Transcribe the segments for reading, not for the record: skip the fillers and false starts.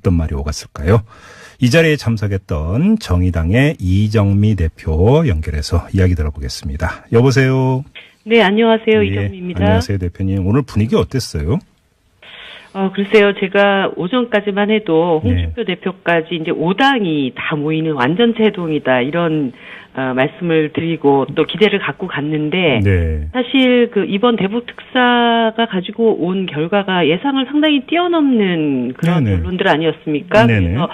어떤 말이 오갔을까요? 이 자리에 참석했던 정의당의 이정미 대표 연결해서 이야기 들어보겠습니다. 여보세요. 네, 안녕하세요. 예, 이정미입니다. 안녕하세요, 대표님. 오늘 분위기 어땠어요? 글쎄요. 제가 오전까지만 해도 홍준표 대표까지 이제 5당이 다 모이는 완전체 동이다. 이런 말씀을 드리고 또 기대를 갖고 갔는데 네. 사실 그 이번 대북 특사가 가지고 온 결과가 예상을 상당히 뛰어넘는 그런 네네. 결론들 아니었습니까? 네네. 그래서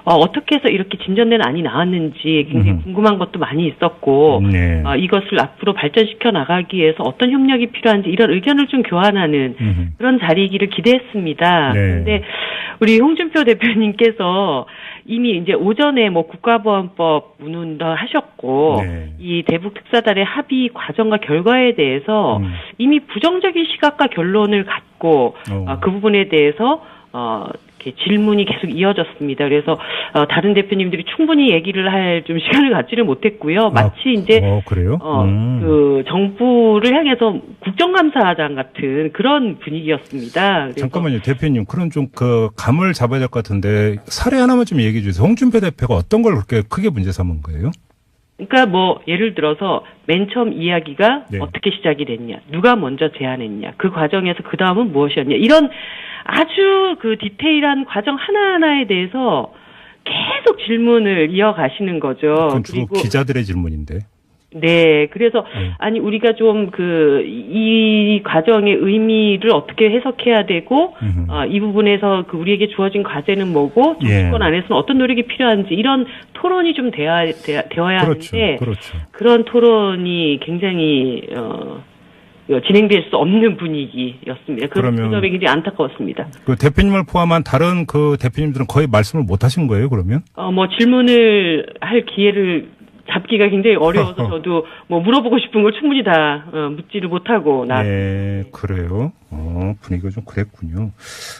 어떻게 해서 이렇게 진전된 안이 나왔는지 굉장히 궁금한 것도 많이 있었고 네. 이것을 앞으로 발전시켜 나가기 위해서 어떤 협력이 필요한지 이런 의견을 좀 교환하는 그런 자리이기를 기대했습니다. 네. 그런데 우리 홍준표 대표님께서 이미 이제 오전에 뭐 국가보안법 문운도 하셨고 네. 이 대북 특사단의 합의 과정과 결과에 대해서 이미 부정적인 시각과 결론을 갖고 그 부분에 대해서 이렇게 질문이 계속 이어졌습니다. 그래서 다른 대표님들이 충분히 얘기를 할 좀 시간을 갖지를 못했고요. 마치 이제 그래요? 그 정부를 향해서 국정감사장 같은 그런 분위기였습니다. 잠깐만요, 대표님. 그런 좀 그 감을 잡아야 될 것 같은데 사례 하나만 좀 얘기해 주세요. 홍준표 대표가 어떤 걸 그렇게 크게 문제 삼은 거예요? 그러니까 뭐 예를 들어서 맨 처음 이야기가 네. 어떻게 시작이 됐냐, 누가 먼저 제안했냐, 그 과정에서 그 다음은 무엇이었냐, 이런 아주 그 디테일한 과정 하나하나에 대해서 계속 질문을 이어가시는 거죠. 그건 주로 그리고 기자들의 질문인데. 네, 그래서 아니 우리가 좀 이 과정의 의미를 어떻게 해석해야 되고 이 부분에서 그 우리에게 주어진 과제는 뭐고 정치권 안에서는 어떤 노력이 필요한지 이런 토론이 좀 되어야 그렇죠, 하는데 그렇죠. 그런 토론이 굉장히 진행될 수 없는 분위기였습니다. 그 점이 굉장히 안타까웠습니다. 그 대표님을 포함한 다른 그 대표님들은 거의 말씀을 못 하신 거예요, 그러면? 뭐 질문을 할 기회를 잡기가 굉장히 어려워서 저도 뭐 물어보고 싶은 걸 충분히 다 묻지를 못하고 네, 그래요. 분위기가 좀 그랬군요.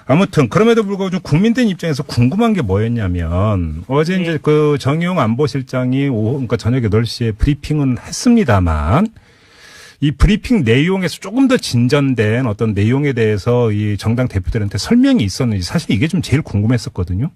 아무튼 그럼에도 불구하고 좀 국민들 입장에서 궁금한 게 뭐였냐면 어제 이제 그 정의용 안보실장이 그러니까 저녁 8시에 브리핑은 했습니다만 이 브리핑 내용에서 조금 더 진전된 어떤 내용에 대해서 이 정당 대표들한테 설명이 있었는지 사실 이게 좀 제일 궁금했었거든요.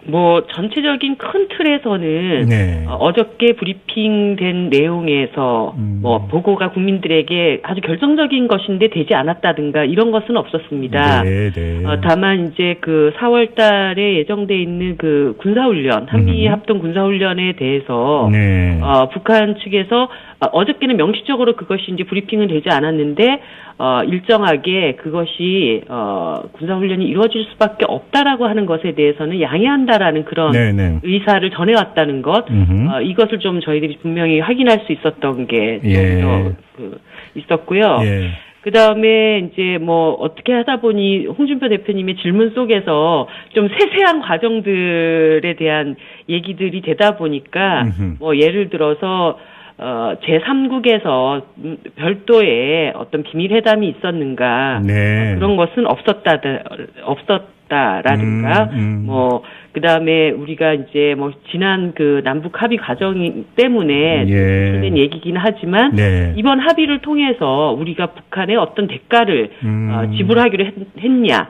뭐 전체적인 큰 틀에서는 네. 어저께 브리핑된 내용에서 뭐 보고가 국민들에게 아주 결정적인 것인데 되지 않았다든가 이런 것은 없었습니다. 네, 네. 다만 이제 그 4월 달에 예정돼 있는 그 군사훈련, 한미 합동 군사훈련에 대해서 네. 북한 측에서 어저께는 명시적으로 그것이 이제 브리핑은 되지 않았는데 일정하게 그것이 군사훈련이 이루어질 수밖에 없다라고 하는 것에 대해서는 양해한다라는 그런 네네. 의사를 전해왔다는 것, 이것을 좀 저희들이 분명히 확인할 수 있었던 게 있었고요. 예. 그 다음에 이제 뭐 어떻게 하다 보니 홍준표 대표님의 질문 속에서 좀 세세한 과정들에 대한 얘기들이 되다 보니까 뭐 예를 들어서 제3국에서 별도의 어떤 비밀회담이 있었는가, 네. 그런 것은 없었다라든가, 뭐, 그 다음에 우리가 이제 뭐, 지난 그 남북 합의 과정 때문에 된 얘기긴 하지만, 네. 이번 합의를 통해서 우리가 북한에 어떤 대가를 지불하기로 했냐,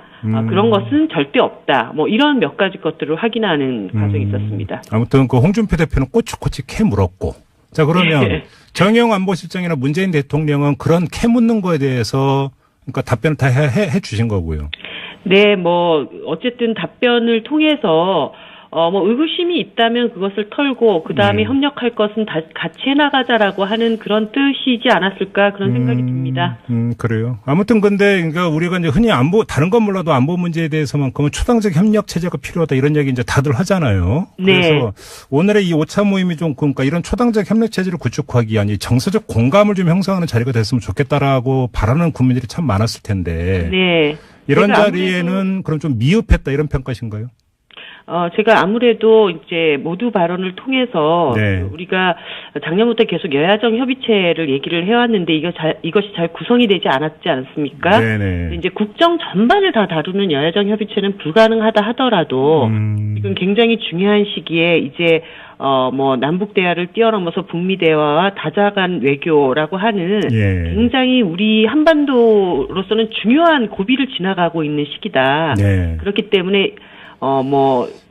그런 것은 절대 없다. 뭐, 이런 몇 가지 것들을 확인하는 과정이 있었습니다. 아무튼 그 홍준표 대표는 꼬치꼬치 캐 물었고, 자, 그러면 정의용 안보실장이나 문재인 대통령은 그런 캐 묻는 거에 대해서 그러니까 답변을 다 해 주신 거고요. 네, 뭐 어쨌든 답변을 통해서 뭐 의구심이 있다면 그것을 털고 그 다음에 협력할 것은 같이 해나가자라고 하는 그런 뜻이지 않았을까 그런 생각이 듭니다. 그래요. 아무튼 근데 그러니까 우리가 이제 흔히 다른 건 몰라도 안보 문제에 대해서만큼은 초당적 협력 체제가 필요하다 이런 얘기 이제 다들 하잖아요. 네. 그래서 오늘의 이 5차 모임이 좀 그러니까 이런 초당적 협력 체제를 구축하기 위한 이 정서적 공감을 좀 형성하는 자리가 됐으면 좋겠다라고 바라는 국민들이 참 많았을 텐데. 네. 이런 자리에는 그럼 좀 미흡했다 이런 평가신가요? 제가 아무래도 이제 모두 발언을 통해서 네. 우리가 작년부터 계속 여야정 협의체를 얘기를 해왔는데 이것이 잘 구성이 되지 않았지 않습니까? 네네. 이제 국정 전반을 다 다루는 여야정 협의체는 불가능하다 하더라도 지금 굉장히 중요한 시기에 이제 뭐 남북 대화를 뛰어넘어서 북미 대화와 다자간 외교라고 하는 예. 굉장히 우리 한반도로서는 중요한 고비를 지나가고 있는 시기다. 네. 그렇기 때문에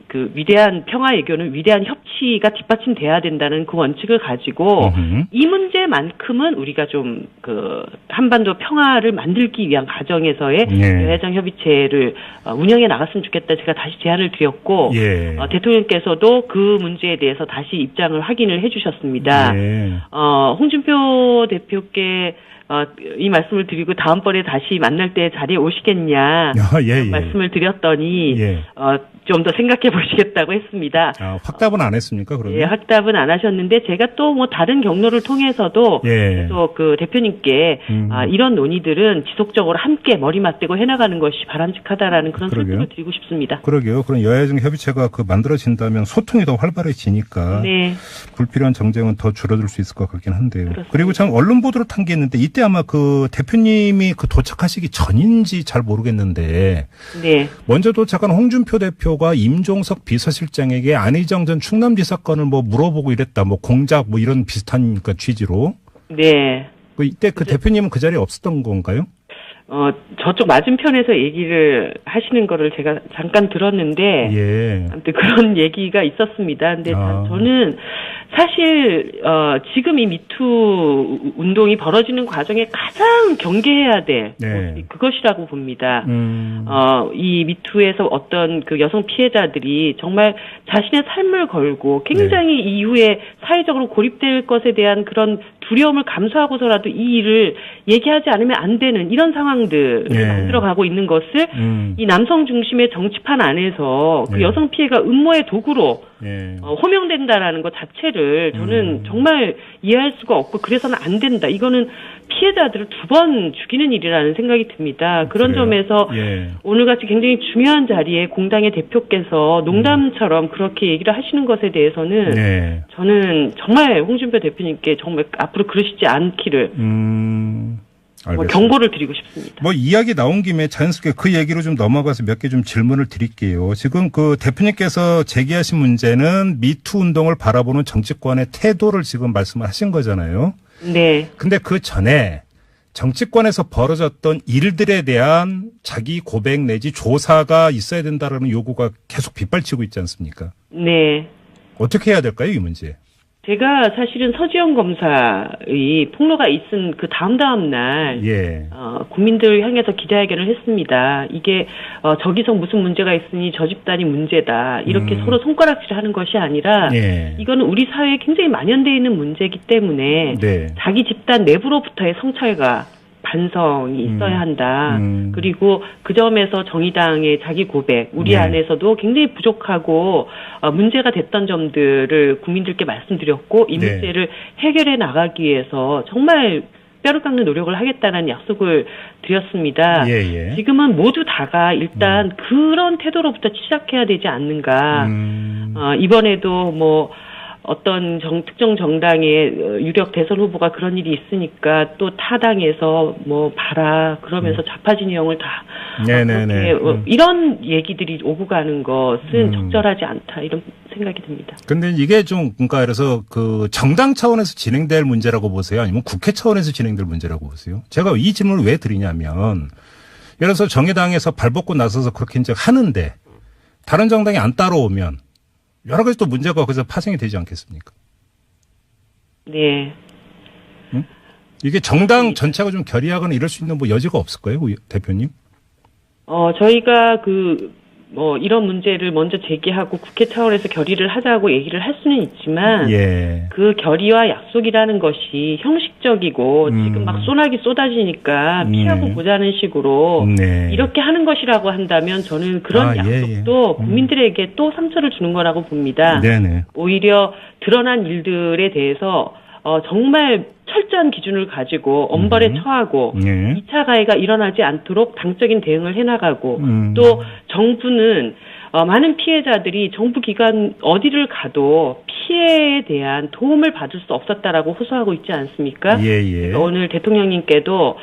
그 위대한 평화 외교는 위대한 협치가 뒷받침돼야 된다는 그 원칙을 가지고 이 문제만큼은 우리가 좀 그 한반도 평화를 만들기 위한 과정에서의 예. 여야정 협의체를 운영해 나갔으면 좋겠다. 제가 다시 제안을 드렸고 예. 대통령께서도 그 문제에 대해서 다시 입장을 확인을 해주셨습니다. 예. 홍준표 대표께 이 말씀을 드리고 다음번에 다시 만날 때 자리에 오시겠냐 예. 말씀을 드렸더니 예. 좀 더 생각해 보시겠다고 했습니다. 확답은 안 했습니까, 그러면? 예, 확답은 안 하셨는데 제가 또 뭐 다른 경로를 통해서도 예. 계속 그 대표님께 이런 논의들은 지속적으로 함께 머리 맞대고 해나가는 것이 바람직하다라는 그런 설득을 드리고 싶습니다. 그러게요. 그런 여야정 협의체가 만들어진다면 소통이 더 활발해지니까 네. 불필요한 정쟁은 더 줄어들 수 있을 것 같긴 한데요. 그렇습니다. 그리고 참 언론 보도를 탄 게 있는데 이때 아마 그 대표님이 도착하시기 전인지 잘 모르겠는데 네. 먼저 도착한 홍준표 대표가 임종석 비서실장에게 안희정 전 충남지사 건을 물어보고 이랬다. 공작 이런 비슷한 취지로. 네. 이때 그 대표님은 그 자리에 없었던 건가요? 저쪽 맞은편에서 얘기를 하시는 거를 제가 잠깐 들었는데, 예. 아무튼 그런 얘기가 있었습니다. 근데 저는 사실, 지금 이 미투 운동이 벌어지는 과정에 가장 경계해야 될 것이 그것이라고 봅니다. 이 미투에서 어떤 그 여성 피해자들이 정말 자신의 삶을 걸고 굉장히 이후에 사회적으로 고립될 것에 대한 그런 두려움을 감수하고서라도 이 일을 얘기하지 않으면 안 되는 이런 상황들을 만들어가고 있는 것을 이 남성 중심의 정치판 안에서 그 여성 피해가 음모의 도구로 호명된다라는 것 자체를 저는 정말 이해할 수가 없고 그래서는 안 된다. 이거는 피해자들을 두 번 죽이는 일이라는 생각이 듭니다. 그런 점에서 오늘같이 굉장히 중요한 자리에 공당의 대표께서 농담처럼 그렇게 얘기를 하시는 것에 대해서는 저는 정말 홍준표 대표님께 정말 앞으로 그러시지 않기를 경고를 드리고 싶습니다. 이야기 나온 김에 자연스럽게 그 얘기로 좀 넘어가서 몇 개 좀 질문을 드릴게요. 지금 그 대표님께서 제기하신 문제는 미투 운동을 바라보는 정치권의 태도를 지금 말씀을 하신 거잖아요. 네. 근데 그 전에 정치권에서 벌어졌던 일들에 대한 자기 고백 내지 조사가 있어야 된다라는 요구가 계속 빗발치고 있지 않습니까? 네. 어떻게 해야 될까요, 이 문제? 제가 사실은 서지영 검사의 폭로가 있은 그 다음 날 국민들 향해서 기자회견을 했습니다. 이게 저기서 무슨 문제가 있으니 저 집단이 문제다. 이렇게 서로 손가락질하는 것이 아니라 이거는 우리 사회에 굉장히 만연되어 있는 문제이기 때문에 자기 집단 내부로부터의 성찰과 반성이 있어야 한다. 그리고 그 점에서 정의당의 자기 고백, 우리 안에서도 굉장히 부족하고 문제가 됐던 점들을 국민들께 말씀드렸고 이 문제를 해결해 나가기 위해서 정말 뼈를 깎는 노력을 하겠다는 약속을 드렸습니다. 지금은 모두 다가 일단 그런 태도로부터 시작해야 되지 않는가. 이번에도 어떤 특정 정당의 유력 대선 후보가 그런 일이 있으니까 또 타당에서 봐라 그러면서 좌파 진영을 다 이런 얘기들이 오고 가는 것은 적절하지 않다 이런 생각이 듭니다. 근데 이게 그래서 그 정당 차원에서 진행될 문제라고 보세요? 아니면 국회 차원에서 진행될 문제라고 보세요? 제가 이 질문을 왜 드리냐면 예를 들어서 정의당에서 발벗고 나서서 그렇게 이제 하는데 다른 정당이 안 따라오면 여러 가지 또 문제가 거기서 파생이 되지 않겠습니까? 네. 이게 정당 전체가 좀 결의하거나 이럴 수 있는 여지가 없을까요, 대표님? 저희가 이런 문제를 먼저 제기하고 국회 차원에서 결의를 하자고 얘기를 할 수는 있지만 그 결의와 약속이라는 것이 형식적이고 지금 막 소나기 쏟아지니까 피하고 보자는 식으로 이렇게 하는 것이라고 한다면 저는 그런 약속도 국민들에게 또 상처를 주는 거라고 봅니다. 오히려 드러난 일들에 대해서 정말 철저한 기준을 가지고 엄벌에 처하고 2차 가해가 일어나지 않도록 당적인 대응을 해나가고 또 정부는 많은 피해자들이 정부 기관 어디를 가도 피해에 대한 도움을 받을 수 없었다라고 호소하고 있지 않습니까? 예. 오늘 대통령님께도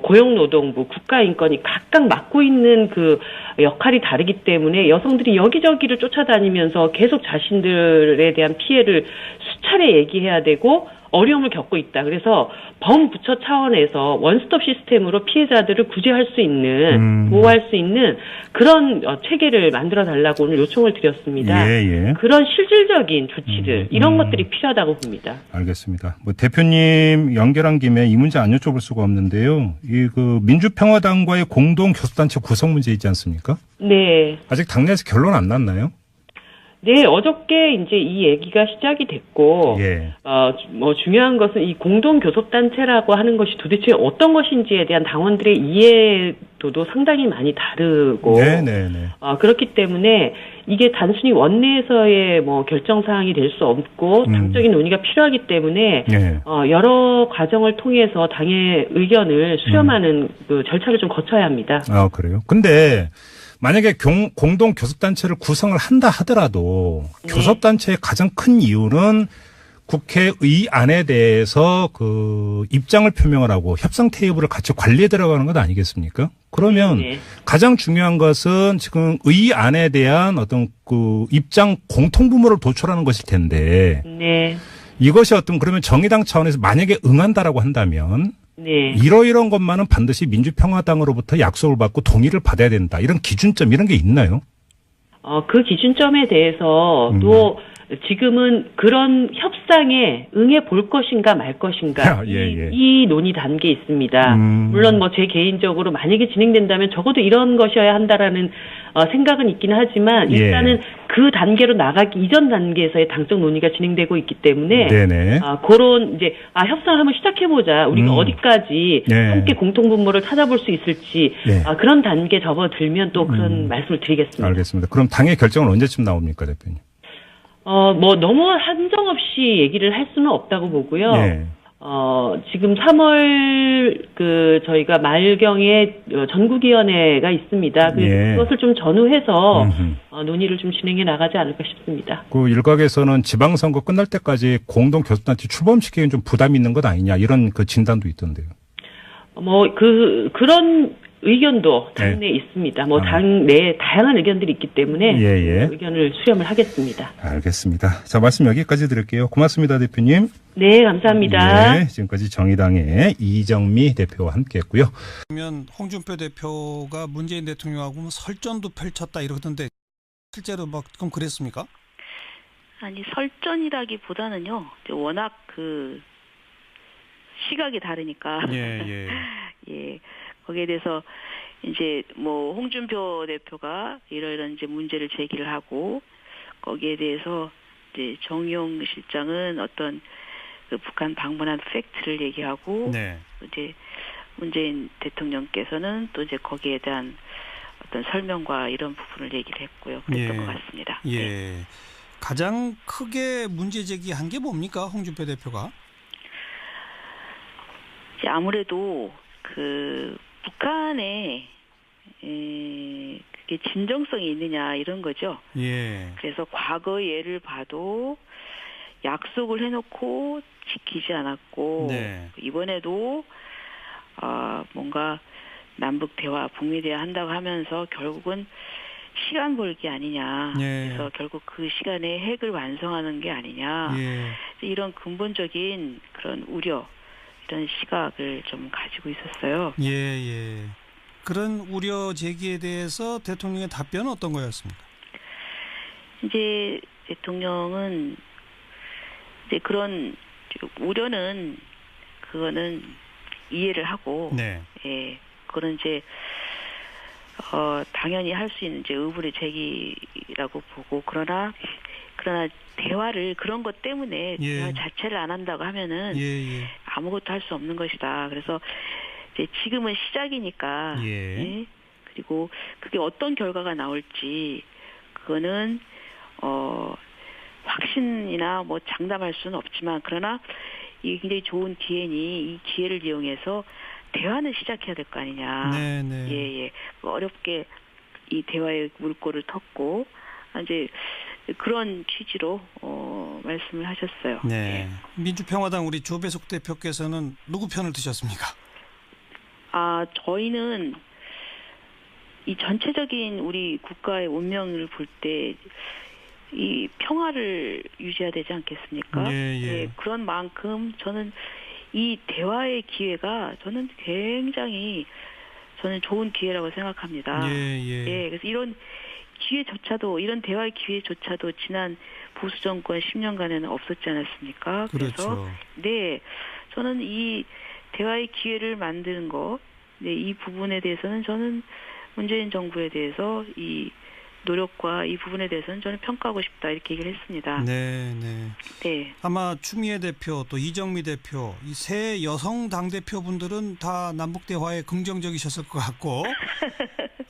고용노동부, 국가인권위 각각 맡고 있는 그 역할이 다르기 때문에 여성들이 여기저기를 쫓아다니면서 계속 자신들에 대한 피해를 수차례 얘기해야 되고 어려움을 겪고 있다. 그래서 범부처 차원에서 원스톱 시스템으로 피해자들을 구제할 수 있는, 보호할 수 있는 그런 체계를 만들어 달라고 오늘 요청을 드렸습니다. 예. 그런 실질적인 조치들, 이런 것들이 필요하다고 봅니다. 알겠습니다. 뭐 대표님 연결한 김에 이 문제 안 여쭤볼 수가 없는데요. 이 그 민주평화당과의 공동 교섭단체 구성 문제 있지 않습니까? 네. 아직 당내에서 결론 안 났나요? 네, 어저께 이제 이 얘기가 시작이 됐고, 예. 중요한 것은 이 공동교섭단체라고 하는 것이 도대체 어떤 것인지에 대한 당원들의 이해도도 상당히 많이 다르고, 네네네. 그렇기 때문에 이게 단순히 원내에서의 결정사항이 될 수 없고, 당적인 논의가 필요하기 때문에, 예. 여러 과정을 통해서 당의 의견을 수렴하는 그 절차를 좀 거쳐야 합니다. 아, 그래요? 근데, 만약에 공동 교섭단체를 구성을 한다 하더라도 네. 교섭단체의 가장 큰 이유는 국회의안에 대해서 그 입장을 표명을 하고 협상 테이블을 같이 관리해 들어가는 것 아니겠습니까? 그러면 네. 가장 중요한 것은 지금 의안에 대한 어떤 그 입장 공통분모를 도출하는 것일 텐데 네. 이것이 그러면 정의당 차원에서 만약에 응한다라고 한다면 네. 이러이러한 것만은 반드시 민주평화당으로부터 약속을 받고 동의를 받아야 된다. 이런 기준점 이런 게 있나요? 그 기준점에 대해서도 지금은 그런 협상에 응해 볼 것인가 말 것인가 예. 이 논의 단계에 있습니다. 물론 제 개인적으로 만약에 진행된다면 적어도 이런 것이어야 한다라는 생각은 있긴 하지만 일단은 그 단계로 나가기 이전 단계에서의 당적 논의가 진행되고 있기 때문에 네네. 그런 이제 협상을 한번 시작해보자. 우리가 어디까지 함께 공통분모를 찾아볼 수 있을지 그런 단계 접어들면 또 그런 말씀을 드리겠습니다. 알겠습니다. 그럼 당의 결정은 언제쯤 나옵니까, 대표님? 너무 한정없이 얘기를 할 수는 없다고 보고요. 네. 지금 3월 저희가 말경에 전국위원회가 있습니다. 그래서 그것을 좀 전후해서 논의를 좀 진행해 나가지 않을까 싶습니다. 그 일각에서는 지방선거 끝날 때까지 공동 교섭단체 출범시키기엔 좀 부담이 있는 것 아니냐 이런 그 진단도 있던데요. 그런 의견도 당내에 있습니다. 당내에 다양한 의견들이 있기 때문에 의견을 수렴을 하겠습니다. 알겠습니다. 자, 말씀 여기까지 드릴게요. 고맙습니다, 대표님. 네, 감사합니다. 네, 지금까지 정의당의 이정미 대표와 함께했고요. 그러면 홍준표 대표가 문재인 대통령하고 설전도 펼쳤다 이러던데 실제로 좀 그랬습니까? 아니 설전이라기보다는요. 워낙 그 시각이 다르니까. 예. 거기에 대해서 이제 홍준표 대표가 이런 이제 문제를 제기를 하고 거기에 대해서 이제 정의용 실장은 어떤 그 북한 방문한 팩트를 얘기하고 이제 문재인 대통령께서는 또 이제 거기에 대한 어떤 설명과 이런 부분을 얘기를 했고요. 그랬던 것 같습니다. 예. 가장 크게 문제 제기한 게 뭡니까, 홍준표 대표가? 이제 아무래도 그 북한에 그게 진정성이 있느냐 이런 거죠. 예. 그래서 과거 예를 봐도 약속을 해놓고 지키지 않았고 이번에도 뭔가 남북 대화, 북미 대화 한다고 하면서 결국은 시간 벌기 아니냐. 그래서 결국 그 시간에 핵을 완성하는 게 아니냐. 이런 근본적인 그런 우려. 이런 시각을 좀 가지고 있었어요. 예. 그런 우려 제기에 대해서 대통령의 답변은 어떤 거였습니까? 이제 대통령은 이제 그런 우려는 그거는 이해를 하고, 그거는 이제 당연히 할 수 있는 이제 의문의 제기라고 보고 그러나 대화를 그런 것 때문에 대화 자체를 안 한다고 하면은 아무것도 할 수 없는 것이다. 그래서 이제 지금은 시작이니까 그리고 그게 어떤 결과가 나올지 그거는 확신이나 장담할 수는 없지만 그러나 이게 굉장히 좋은 기회니 이 기회를 이용해서 대화는 시작해야 될 거 아니냐. 어렵게 이 대화의 물꼬를 텄고 이제 그런 취지로 말씀을 하셨어요. 네. 민주평화당 우리 조배숙 대표께서는 누구 편을 드셨습니까? 저희는 이 전체적인 우리 국가의 운명을 볼 때 이 평화를 유지해야 되지 않겠습니까? 예. 네, 그런 만큼 저는 이 대화의 기회가 저는 굉장히 좋은 기회라고 생각합니다. 예. 그래서 이런 기회조차도 이런 대화의 기회조차도 지난 보수 정권 10년간에는 없었지 않았습니까? 그래서 그렇죠. 네, 저는 이 대화의 기회를 만드는 거, 네, 이 부분에 대해서는 저는 문재인 정부에 대해서 이 노력과 이 부분에 대해서는 저는 평가하고 싶다 이렇게 얘기를 했습니다. 네. 아마 추미애 대표 또 이정미 대표 이 새 여성 당 대표분들은 다 남북 대화에 긍정적이셨을 것 같고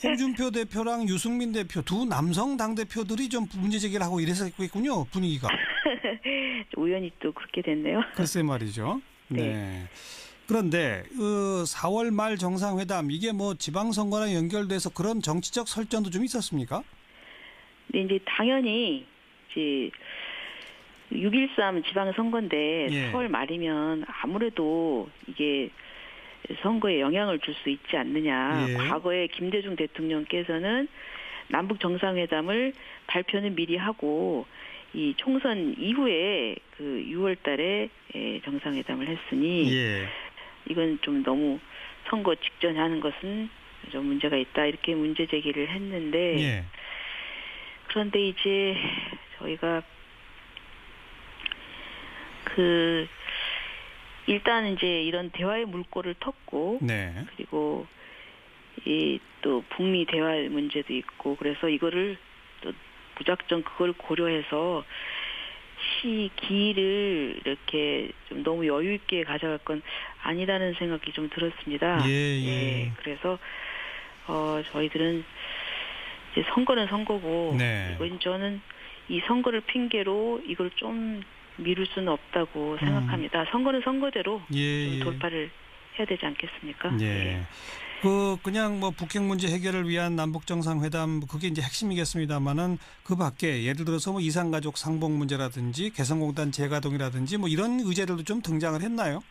홍준표 대표랑 유승민 대표 두 남성 당 대표들이 좀 문제 제기를 하고 이랬었겠군요, 분위기가. 우연히 또 그렇게 됐네요. 글쎄 말이죠. 네. 그런데 4월 말 정상회담 이게 뭐 지방선거랑 연결돼서 그런 정치적 설전도 좀 있었습니까? 네, 이제 당연히 이제 6.13 지방선거인데 4월 말이면 아무래도 이게 선거에 영향을 줄 수 있지 않느냐. 과거에 김대중 대통령께서는 남북 정상회담을 발표는 미리 하고 이 총선 이후에 그 6월 달에 정상회담을 했으니 이건 좀 너무 선거 직전에 하는 것은 좀 문제가 있다 이렇게 문제 제기를 했는데 그런데 이제 저희가 일단 이제 이런 대화의 물꼬를 텄고 그리고 이 또 북미 대화 문제도 있고 그래서 이거를 또 무작정 그걸 고려해서 시기를 이렇게 좀 너무 여유 있게 가져갈 건 아니라는 생각이 좀 들었습니다. 그래서 저희들은 이제 선거는 선거고 이건 저는 이 선거를 핑계로 이걸 좀 미룰 수는 없다고 생각합니다. 선거는 선거대로 좀 돌파를 해야 되지 않겠습니까? 그냥 뭐 북핵 문제 해결을 위한 남북 정상회담 그게 이제 핵심이겠습니다만은 그 밖에 예를 들어서 뭐 이산가족 상봉 문제라든지 개성공단 재가동이라든지 뭐 이런 의제들도 좀 등장을 했나요?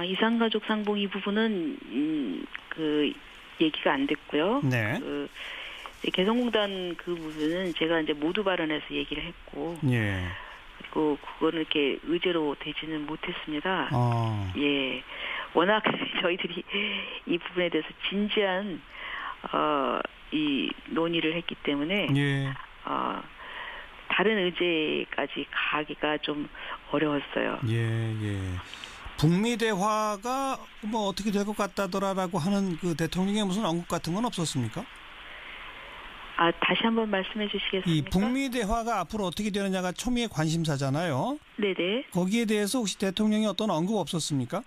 이산가족 상봉 이 부분은 그 얘기가 안 됐고요. 그 개성공단 그 부분은 제가 이제 모두 발언해서 얘기를 했고. 그리고 그거는 이렇게 의제로 되지는 못했습니다. 워낙 저희들이 이 부분에 대해서 진지한 이 논의를 했기 때문에 다른 의제까지 가기가 좀 어려웠어요. 북미 대화가 뭐 어떻게 될 것 같다더라라고 하는 그 대통령의 무슨 언급 같은 건 없었습니까? 다시 한번 말씀해 주시겠습니까? 이 북미 대화가 앞으로 어떻게 되느냐가 초미의 관심사잖아요. 네네. 거기에 대해서 혹시 대통령이 어떤 언급 없었습니까?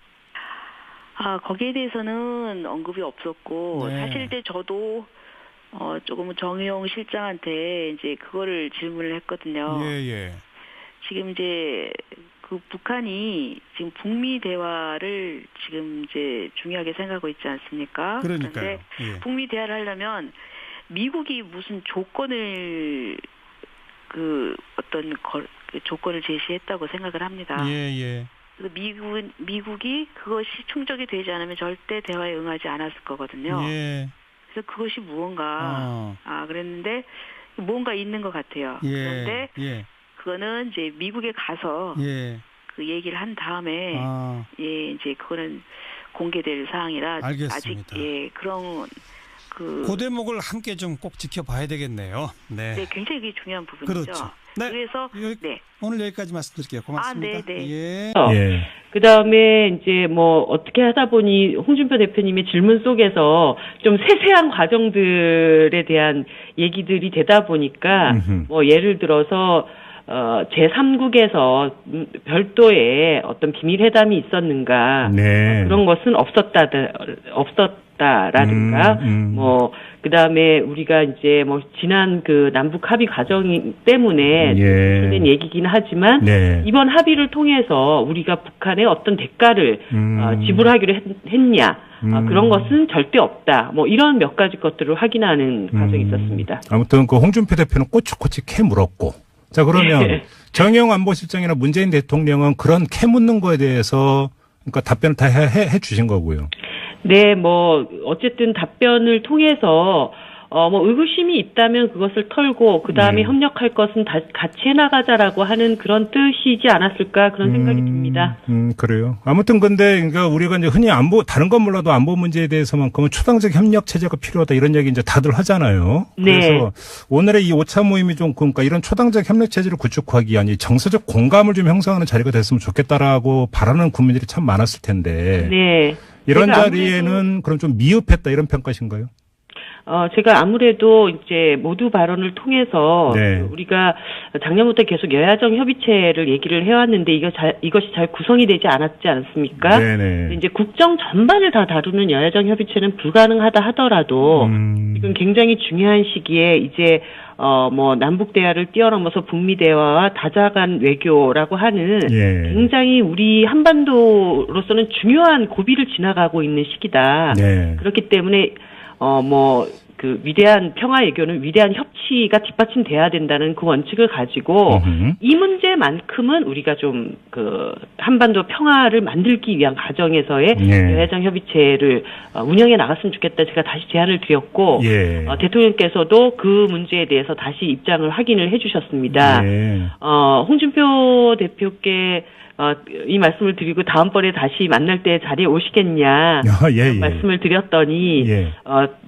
거기에 대해서는 언급이 없었고 사실 이제 저도 조금 정의용 실장한테 이제 그거를 질문을 했거든요. 지금 이제 그 북한이 지금 북미 대화를 지금 이제 중요하게 생각하고 있지 않습니까? 그러니까요. 그런데 북미 대화를 하려면 미국이 무슨 조건을 그 조건을 제시했다고 생각을 합니다. 그래서 미국이 그것이 충족이 되지 않으면 절대 대화에 응하지 않았을 거거든요. 그래서 그것이 무언가 그랬는데 뭔가 있는 것 같아요. 그런데 그거는 이제 미국에 가서 그 얘기를 한 다음에 이제 그거는 공개될 사항이라 알겠습니다. 아직 그런 그 대목을 함께 좀 꼭 지켜봐야 되겠네요. 네, 굉장히 그게 중요한 부분이죠. 그렇죠. 그래서 오늘 여기까지 말씀드릴게요. 고맙습니다. 그다음에 이제 뭐 어떻게 하다 보니 홍준표 대표님의 질문 속에서 좀 세세한 과정들에 대한 얘기들이 되다 보니까 뭐 예를 들어서 제3국에서 별도의 어떤 비밀 회담이 있었는가 네. 그런 것은 없었다라든가 뭐 그다음에 우리가 이제 뭐 지난 그 남북 합의 과정 때문에 된 얘기긴 하지만 네. 이번 합의를 통해서 우리가 북한에 어떤 대가를 지불하기로 했냐 그런 것은 절대 없다. 뭐 이런 몇 가지 것들을 확인하는 과정이 있었습니다. 아무튼 그 홍준표 대표는 꼬치꼬치 캐 물었고 자 그러면 정영 안보실장이나 문재인 대통령은 그런 캐 묻는 거에 대해서 그러니까 답변을 다 해 주신 거고요. 네, 뭐 어쨌든 답변을 통해서 뭐 의구심이 있다면 그것을 털고 그 다음에 협력할 것은 다 같이 해나가자라고 하는 그런 뜻이지 않았을까 그런 생각이 듭니다. 그래요. 아무튼 근데 그러니까 우리가 이제 흔히 다른 건 몰라도 안보 문제에 대해서만큼은 초당적 협력 체제가 필요하다 이런 얘기 이제 다들 하잖아요. 네. 그래서 오늘의 이 5차 모임이 좀 그러니까 이런 초당적 협력 체제를 구축하기 위한 이 정서적 공감을 좀 형성하는 자리가 됐으면 좋겠다라고 바라는 국민들이 참 많았을 텐데. 네. 이런 자리에는 그럼 좀 미흡했다 이런 평가신가요? 제가 아무래도 이제 모두 발언을 통해서 네. 우리가 작년부터 계속 여야정 협의체를 얘기를 해왔는데 이것이 잘 구성이 되지 않았지 않습니까? 네네. 이제 국정 전반을 다 다루는 여야정 협의체는 불가능하다 하더라도 지금 굉장히 중요한 시기에 이제 뭐 남북 대화를 뛰어넘어서 북미 대화와 다자간 외교라고 하는 굉장히 우리 한반도로서는 중요한 고비를 지나가고 있는 시기다. 네. 그렇기 때문에 그 위대한 평화 외교는 위대한 협치가 뒷받침돼야 된다는 그 원칙을 가지고 이 문제만큼은 우리가 좀 그 한반도 평화를 만들기 위한 과정에서의 여야정 협의체를 운영해 나갔으면 좋겠다. 제가 다시 제안을 드렸고 대통령께서도 그 문제에 대해서 다시 입장을 확인을 해주셨습니다. 홍준표 대표께 이 말씀을 드리고 다음번에 다시 만날 때 자리에 오시겠냐 말씀을 드렸더니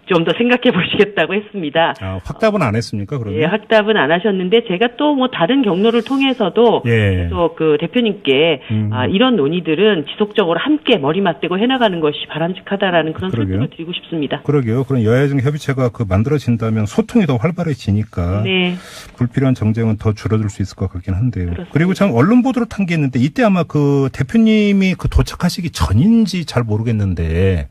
좀 더 생각해 보시겠다고 했습니다. 확답은 안 했습니까? 그러면? 예, 확답은 안 하셨는데 제가 또 뭐 다른 경로를 통해서도 계속 그 대표님께 이런 논의들은 지속적으로 함께 머리 맞대고 해나가는 것이 바람직하다라는 그런 설득을 드리고 싶습니다. 그러게요. 그런 여야정 협의체가 그 만들어진다면 소통이 더 활발해지니까 불필요한 정쟁은 더 줄어들 수 있을 것 같긴 한데요. 그렇습니다. 그리고 참 언론 보도를 탄 게 있는데 이때 아마 그 대표님이 그 도착하시기 전인지 잘 모르겠는데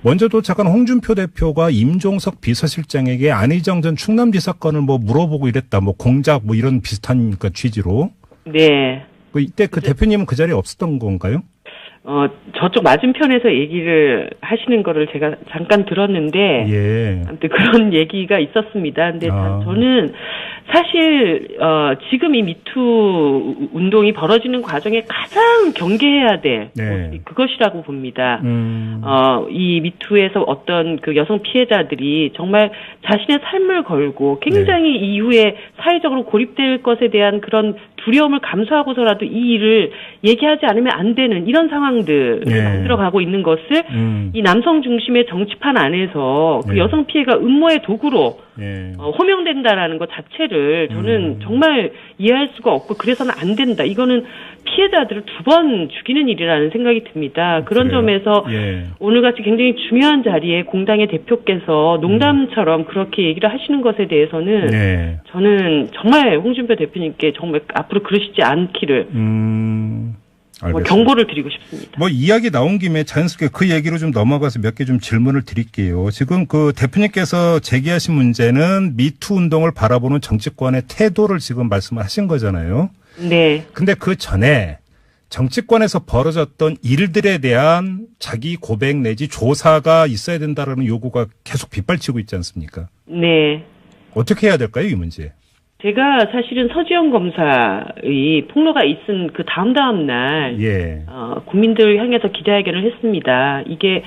먼저 도착한 홍준표 대표가 임종석 비서실장에게 안희정 전 충남지 사건을 뭐 물어보고 이랬다. 뭐 공작 뭐 이런 비슷한 그 취지로. 이때 그 대표님은 그 자리에 없었던 건가요? 저쪽 맞은편에서 얘기를 하시는 거를 제가 잠깐 들었는데, 아무튼 그런 얘기가 있었습니다. 근데 저는 사실, 지금 이 미투 운동이 벌어지는 과정에 가장 경계해야 될 그것이라고 봅니다. 이 미투에서 어떤 그 여성 피해자들이 정말 자신의 삶을 걸고 굉장히 이후에 사회적으로 고립될 것에 대한 그런 두려움을 감수하고서라도 이 일을 얘기하지 않으면 안 되는 이런 상황들을 만들어가고 있는 것을 이 남성 중심의 정치판 안에서 그 여성 피해가 음모의 도구로 호명된다라는 것 자체를 저는 정말 이해할 수가 없고 그래서는 안 된다. 이거는 피해자들을 두 번 죽이는 일이라는 생각이 듭니다. 그런 점에서 오늘같이 굉장히 중요한 자리에 공당의 대표께서 농담처럼 그렇게 얘기를 하시는 것에 대해서는 저는 정말 홍준표 대표님께 정말 앞으로 그러시지 않기를 경고를 드리고 싶습니다. 뭐 이야기 나온 김에 자연스럽게 그 얘기로 좀 넘어가서 몇 개 좀 질문을 드릴게요. 지금 그 대표님께서 제기하신 문제는 미투 운동을 바라보는 정치권의 태도를 지금 말씀을 하신 거잖아요. 근데 그 전에 정치권에서 벌어졌던 일들에 대한 자기 고백 내지 조사가 있어야 된다라는 요구가 계속 빗발치고 있지 않습니까? 어떻게 해야 될까요, 이 문제? 제가 사실은 서지영 검사의 폭로가 있은 그 다음 날 국민들 향해서 기자회견을 했습니다. 이게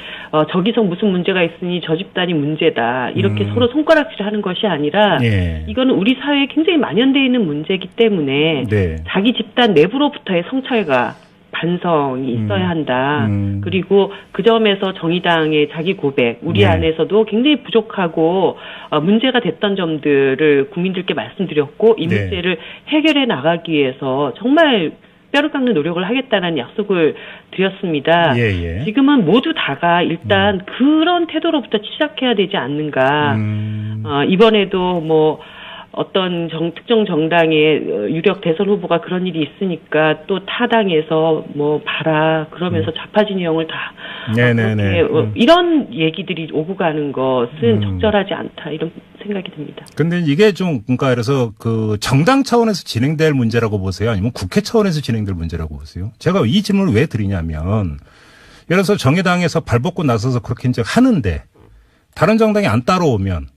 저기서 무슨 문제가 있으니 저 집단이 문제다 이렇게 서로 손가락질하는 것이 아니라 이거는 우리 사회에 굉장히 만연되어 있는 문제이기 때문에 자기 집단 내부로부터의 성찰과 반성이 있어야 한다. 그리고 그 점에서 정의당의 자기 고백, 우리 안에서도 굉장히 부족하고 문제가 됐던 점들을 국민들께 말씀드렸고 이 문제를 해결해 나가기 위해서 정말 뼈를 깎는 노력을 하겠다는 약속을 드렸습니다. 지금은 모두 다가 일단 그런 태도로부터 시작해야 되지 않는가. 이번에도 뭐 어떤 특정 정당의 유력 대선 후보가 그런 일이 있으니까 또 타당에서 뭐 봐라 그러면서 좌파 진영을 다 네네네. 이런 얘기들이 오고 가는 것은 적절하지 않다 이런 생각이 듭니다. 근데 이게 좀 그러니까 그래서 그 정당 차원에서 진행될 문제라고 보세요? 아니면 국회 차원에서 진행될 문제라고 보세요? 제가 이 질문을 왜 드리냐면 예를 들어서 정의당에서 발벗고 나서서 그렇게 이제 하는데 다른 정당이 안 따라오면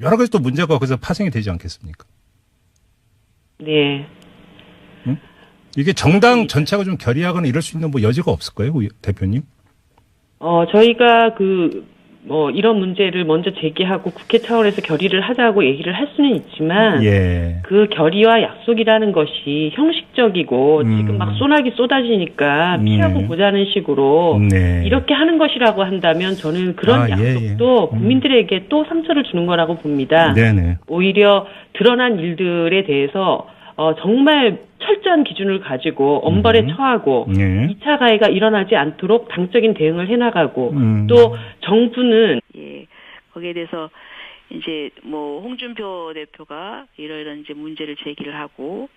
여러 가지 또 문제가 거기서 파생이 되지 않겠습니까? 네. 응? 이게 정당 전체가 좀 결의하거나 이럴 수 있는 뭐 여지가 없을까요, 대표님? 저희가 이런 문제를 먼저 제기하고 국회 차원에서 결의를 하자고 얘기를 할 수는 있지만, 예. 그 결의와 약속이라는 것이 형식적이고, 지금 막 소나기 쏟아지니까 피하고 보자는 식으로, 네. 이렇게 하는 것이라고 한다면 저는 그런 약속도 국민들에게 또 상처를 주는 거라고 봅니다. 네네. 오히려 드러난 일들에 대해서, 정말 철저한 기준을 가지고 엄벌에 처하고 2차 가해가 일어나지 않도록 당적인 대응을 해나가고 또 정부는 거기에 대해서 이제 뭐 홍준표 대표가 이런 이제 문제를 제기를 하고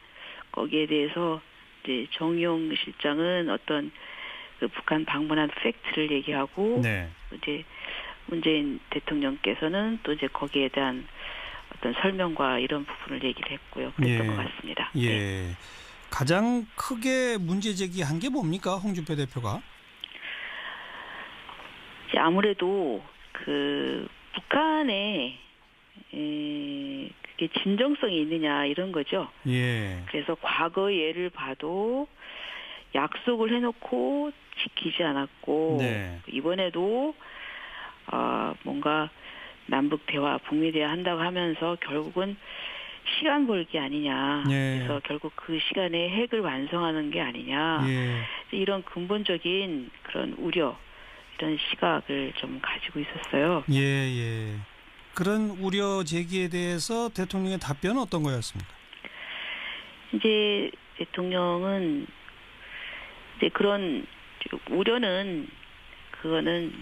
거기에 대해서 이제 정의용 실장은 어떤 그 북한 방문한 팩트를 얘기하고 이제 문재인 대통령께서는 또 이제 거기에 대한 어떤 설명과 이런 부분을 얘기를 했고요. 그랬던 것 같습니다. 예. 네. 가장 크게 문제 제기한 게 뭡니까, 홍준표 대표가? 아무래도 그 북한에 그게 진정성이 있느냐 이런 거죠. 예. 그래서 과거 예를 봐도 약속을 해놓고 지키지 않았고 이번에도 뭔가 남북 대화, 북미 대화 한다고 하면서 결국은 시간 벌기 아니냐. 그래서 결국 그 시간에 핵을 완성하는 게 아니냐. 이런 근본적인 그런 우려, 이런 시각을 좀 가지고 있었어요. 그런 우려 제기에 대해서 대통령의 답변은 어떤 거였습니까? 이제 대통령은 이제 그런 우려는 그거는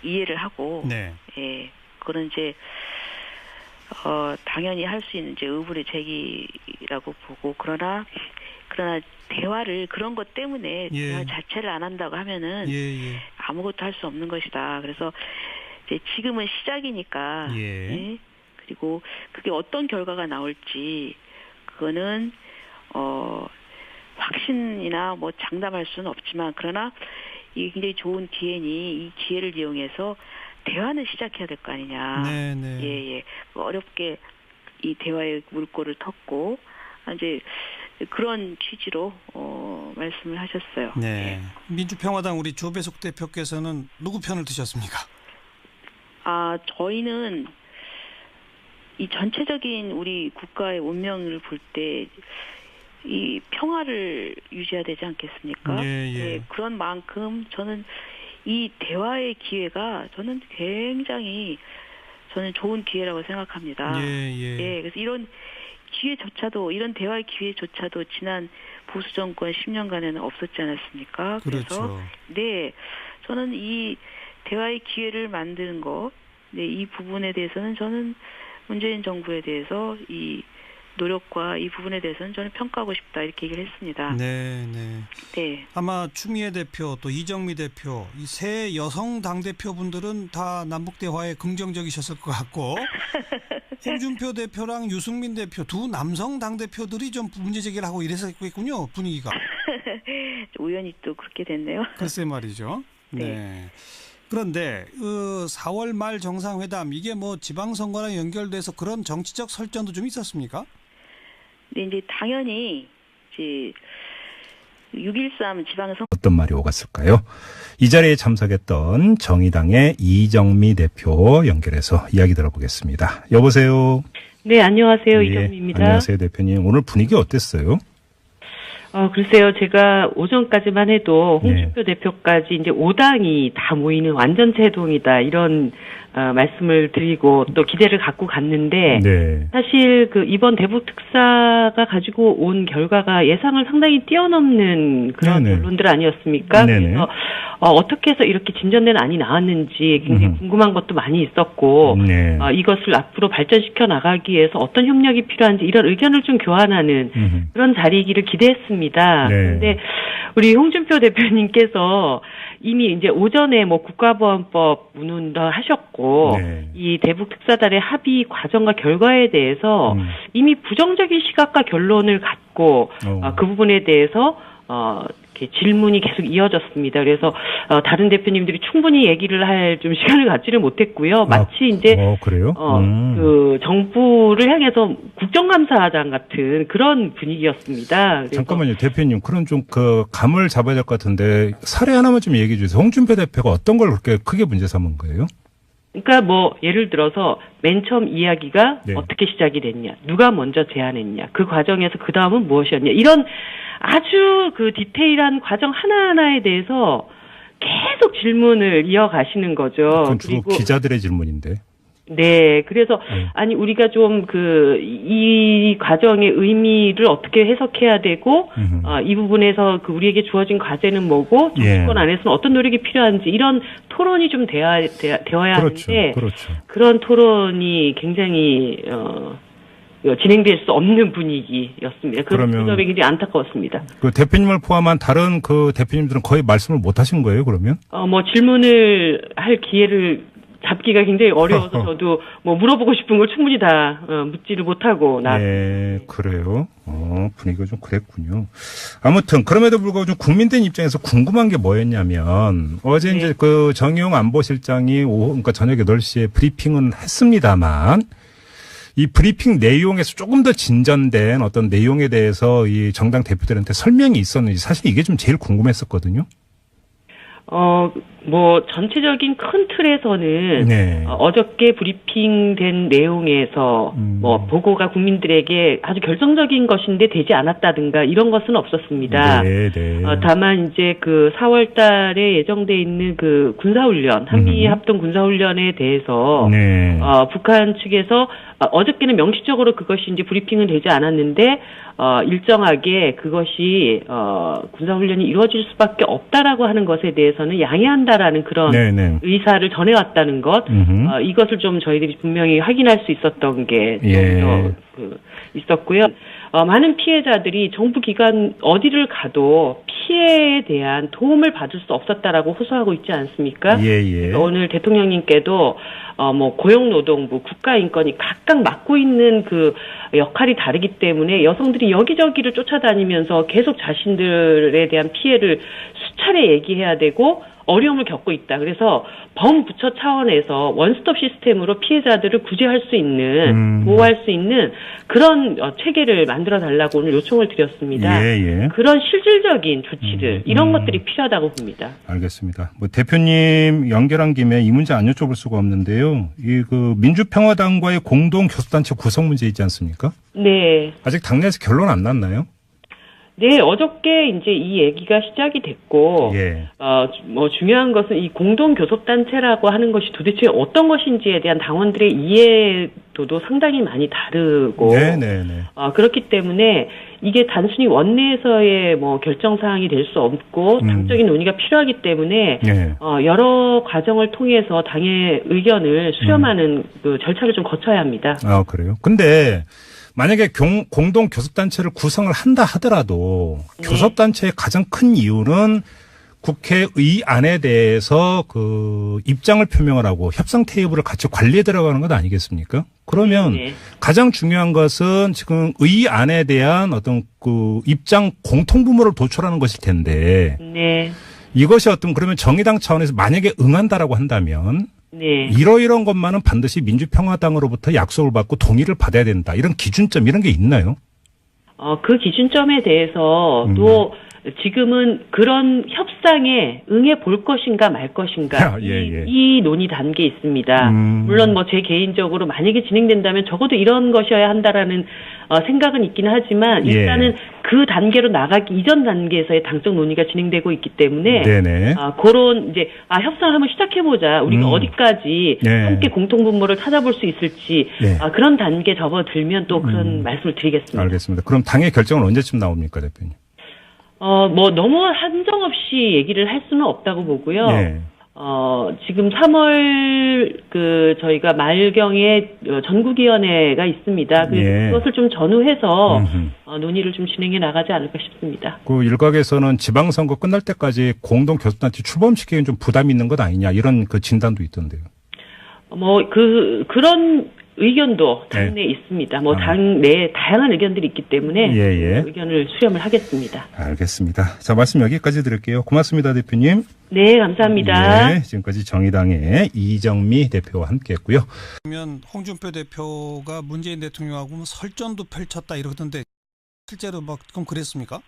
이해를 하고, 그거는 이제 당연히 할 수 있는 이제 의문의 제기라고 보고 그러나 대화를 그런 것 때문에 대화 자체를 안 한다고 하면은 아무것도 할 수 없는 것이다. 그래서 이제 지금은 시작이니까 그리고 그게 어떤 결과가 나올지 그거는 확신이나 뭐 장담할 수는 없지만 그러나 이게 굉장히 좋은 기회니 이 기회를 이용해서 대화는 시작해야 될 거 아니냐. 어렵게 이 대화의 물꼬를 텄고 이제 그런 취지로 말씀을 하셨어요. 민주평화당 우리 조배숙 대표께서는 누구 편을 드셨습니까? 저희는 이 전체적인 우리 국가의 운명을 볼 때 이 평화를 유지해야 되지 않겠습니까? 그런 만큼 저는 이 대화의 기회가 저는 굉장히 좋은 기회라고 생각합니다. 그래서 이런 기회조차도 이런 대화의 기회조차도 지난 보수 정권 10년간에는 없었지 않았습니까? 그래서 저는 이 대화의 기회를 만드는 것, 이 부분에 대해서는 저는 문재인 정부에 대해서 이 노력과 이 부분에 대해서는 저는 평가하고 싶다 이렇게 얘기를 했습니다. 아마 추미애 대표 또 이정미 대표 이 새 여성 당대표분들은 다 남북 대화에 긍정적이셨을 것 같고 홍준표 대표랑 유승민 대표 두 남성 당대표들이 좀 문제 제기를 하고 이랬었겠군요. 분위기가. 우연히 또 그렇게 됐네요. 글쎄 말이죠. 그런데 4월 말 정상회담 이게 뭐 지방선거랑 연결돼서 그런 정치적 설전도 좀 있었습니까? 이제 당연히 이제 6.13 지방선거 어떤 말이 오갔을까요? 이 자리에 참석했던 정의당의 이정미 대표 연결해서 이야기 들어보겠습니다. 여보세요. 네, 안녕하세요. 이정미입니다. 안녕하세요, 대표님. 오늘 분위기 어땠어요? 글쎄요. 제가 오전까지만 해도 홍준표 대표까지 이제 5당이 다 모이는 완전체 회동이다 이런 말씀을 드리고 또 기대를 갖고 갔는데 네. 사실 그 이번 대북 특사가 가지고 온 결과가 예상을 상당히 뛰어넘는 그런 네네. 결론들 아니었습니까? 네네. 그래서 어떻게 해서 이렇게 진전된 안이 나왔는지 굉장히 궁금한 것도 많이 있었고 네. 이것을 앞으로 발전시켜 나가기 위해서 어떤 협력이 필요한지 이런 의견을 좀 교환하는 그런 자리이기를 기대했습니다. 네. 그런데 우리 홍준표 대표님께서 이미 이제 오전에 뭐 국가보안법 문의도 하셨고 네. 이 대북 특사단의 합의 과정과 결과에 대해서 이미 부정적인 시각과 결론을 갖고 그 부분에 대해서 이렇게 질문이 계속 이어졌습니다. 그래서 다른 대표님들이 충분히 얘기를 할 좀 시간을 갖지를 못했고요. 마치 이제 그래요? 그 정부를 향해서 국정감사장 같은 그런 분위기였습니다. 잠깐만요, 대표님. 그런 좀 그 감을 잡아야 될 것 같은데 사례 하나만 좀 얘기해 주세요. 홍준표 대표가 어떤 걸 그렇게 크게 문제 삼은 거예요? 그러니까 뭐 예를 들어서 맨 처음 이야기가 네. 어떻게 시작이 됐냐, 누가 먼저 제안했냐, 그 과정에서 그 다음은 무엇이었냐, 이런 아주 그 디테일한 과정 하나하나에 대해서 계속 질문을 이어가시는 거죠. 그건 주로 그리고 기자들의 질문인데. 네, 그래서 아니 우리가 좀 이 과정의 의미를 어떻게 해석해야 되고 이 부분에서 그 우리에게 주어진 과제는 뭐고 정치권 안에서는 어떤 노력이 필요한지 이런 토론이 좀 되어야 그렇죠, 하는데 그렇죠. 그런 토론이 굉장히 진행될 수 없는 분위기였습니다. 그러면 점이 굉장히 안타까웠습니다. 그 대표님을 포함한 다른 그 대표님들은 거의 말씀을 못 하신 거예요, 그러면? 뭐 질문을 할 기회를 잡기가 굉장히 어려워서 저도 뭐 물어보고 싶은 걸 충분히 다 묻지를 못하고 네, 그래요. 분위기가 좀 그랬군요. 아무튼 그럼에도 불구하고 좀 국민들 입장에서 궁금한 게 뭐였냐면 어제 이제 그 정의용 안보실장이 그러니까 저녁 8시에 브리핑은 했습니다만 이 브리핑 내용에서 조금 더 진전된 어떤 내용에 대해서 이 정당 대표들한테 설명이 있었는지 사실 이게 좀 제일 궁금했었거든요. 뭐 전체적인 큰 틀에서는 네. 어저께 브리핑된 내용에서 뭐 보고가 국민들에게 아주 결정적인 것인데 되지 않았다든가 이런 것은 없었습니다. 네, 네. 다만 이제 그 4월 달에 예정돼 있는 그 군사훈련, 한미 합동 군사훈련에 대해서 네. 북한 측에서 어저께는 명시적으로 그것이 이제 브리핑은 되지 않았는데 일정하게 그것이 군사훈련이 이루어질 수밖에 없다라고 하는 것에 대해서는 양해한다라는 그런 네네. 의사를 전해왔다는 것, 이것을 좀 저희들이 분명히 확인할 수 있었던 게 있었고요. 많은 피해자들이 정부 기관 어디를 가도 피해에 대한 도움을 받을 수 없었다라고 호소하고 있지 않습니까? 예. 오늘 대통령님께도 뭐 고용노동부, 국가인권이 각각 맡고 있는 그 역할이 다르기 때문에 여성들이 여기저기를 쫓아다니면서 계속 자신들에 대한 피해를 수차례 얘기해야 되고 어려움을 겪고 있다. 그래서 범부처 차원에서 원스톱 시스템으로 피해자들을 구제할 수 있는, 보호할 수 있는 그런 체계를 만들어 달라고 오늘 요청을 드렸습니다. 예. 그런 실질적인 조치들, 이런 것들이 필요하다고 봅니다. 알겠습니다. 뭐 대표님 연결한 김에 이 문제 안 여쭤볼 수가 없는데요. 이 그 민주평화당과의 공동 교섭단체 구성 문제 있지 않습니까? 네. 아직 당내에서 결론 안 났나요? 네, 어저께 이제 이 얘기가 시작이 됐고, 뭐 중요한 것은 이 공동교섭단체라고 하는 것이 도대체 어떤 것인지에 대한 당원들의 이해도도 상당히 많이 다르고, 그렇기 때문에 이게 단순히 원내에서의 뭐 결정사항이 될 수 없고, 당적인 논의가 필요하기 때문에, 여러 과정을 통해서 당의 의견을 수렴하는 그 절차를 좀 거쳐야 합니다. 그래요? 근데, 만약에 공동 교섭단체를 구성을 한다 하더라도 교섭단체의 가장 큰 이유는 국회의 안에 대해서 그 입장을 표명을 하고 협상 테이블을 같이 관리해 들어가는 것 아니겠습니까? 그러면 가장 중요한 것은 지금 의 안에 대한 어떤 그 입장 공통분모를 도출하는 것일 텐데 이것이 어떤 그러면 정의당 차원에서 만약에 응한다라고 한다면 이러이러한 것만은 반드시 민주평화당으로부터 약속을 받고 동의를 받아야 된다. 이런 기준점 이런 게 있나요? 그 기준점에 대해서도 지금은 그런 협상에 응해 볼 것인가 말 것인가 이 논의 단계에 있습니다. 물론 뭐 제 개인적으로 만약에 진행된다면 적어도 이런 것이어야 한다라는 생각은 있긴 하지만 일단은 그 단계로 나가기 이전 단계에서의 당적 논의가 진행되고 있기 때문에 그런 이제 협상을 한번 시작해보자. 우리가 어디까지 함께 공통분모를 찾아볼 수 있을지 그런 단계 접어들면 또 그런 말씀을 드리겠습니다. 알겠습니다. 그럼 당의 결정은 언제쯤 나옵니까, 대표님? 뭐 너무 한정 없이 얘기를 할 수는 없다고 보고요. 지금 3월 저희가 말경에 전국위원회가 있습니다. 그것을 좀 전후해서 논의를 좀 진행해 나가지 않을까 싶습니다. 그 일각에서는 지방선거 끝날 때까지 공동 교섭단체 출범시키기엔 좀 부담이 있는 것 아니냐 이런 그 진단도 있던데요. 그런 의견도 당내에 있습니다. 당내에 다양한 의견들이 있기 때문에 의견을 수렴을 하겠습니다. 알겠습니다. 자, 말씀 여기까지 드릴게요. 고맙습니다, 대표님. 네, 감사합니다. 지금까지 정의당의 이정미 대표와 함께했고요. 그러면 홍준표 대표가 문재인 대통령하고 설전도 펼쳤다 이러던데 실제로 좀 그랬습니까?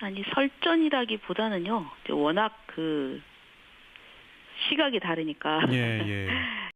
아니 설전이라기보다는요. 워낙 시각이 다르니까.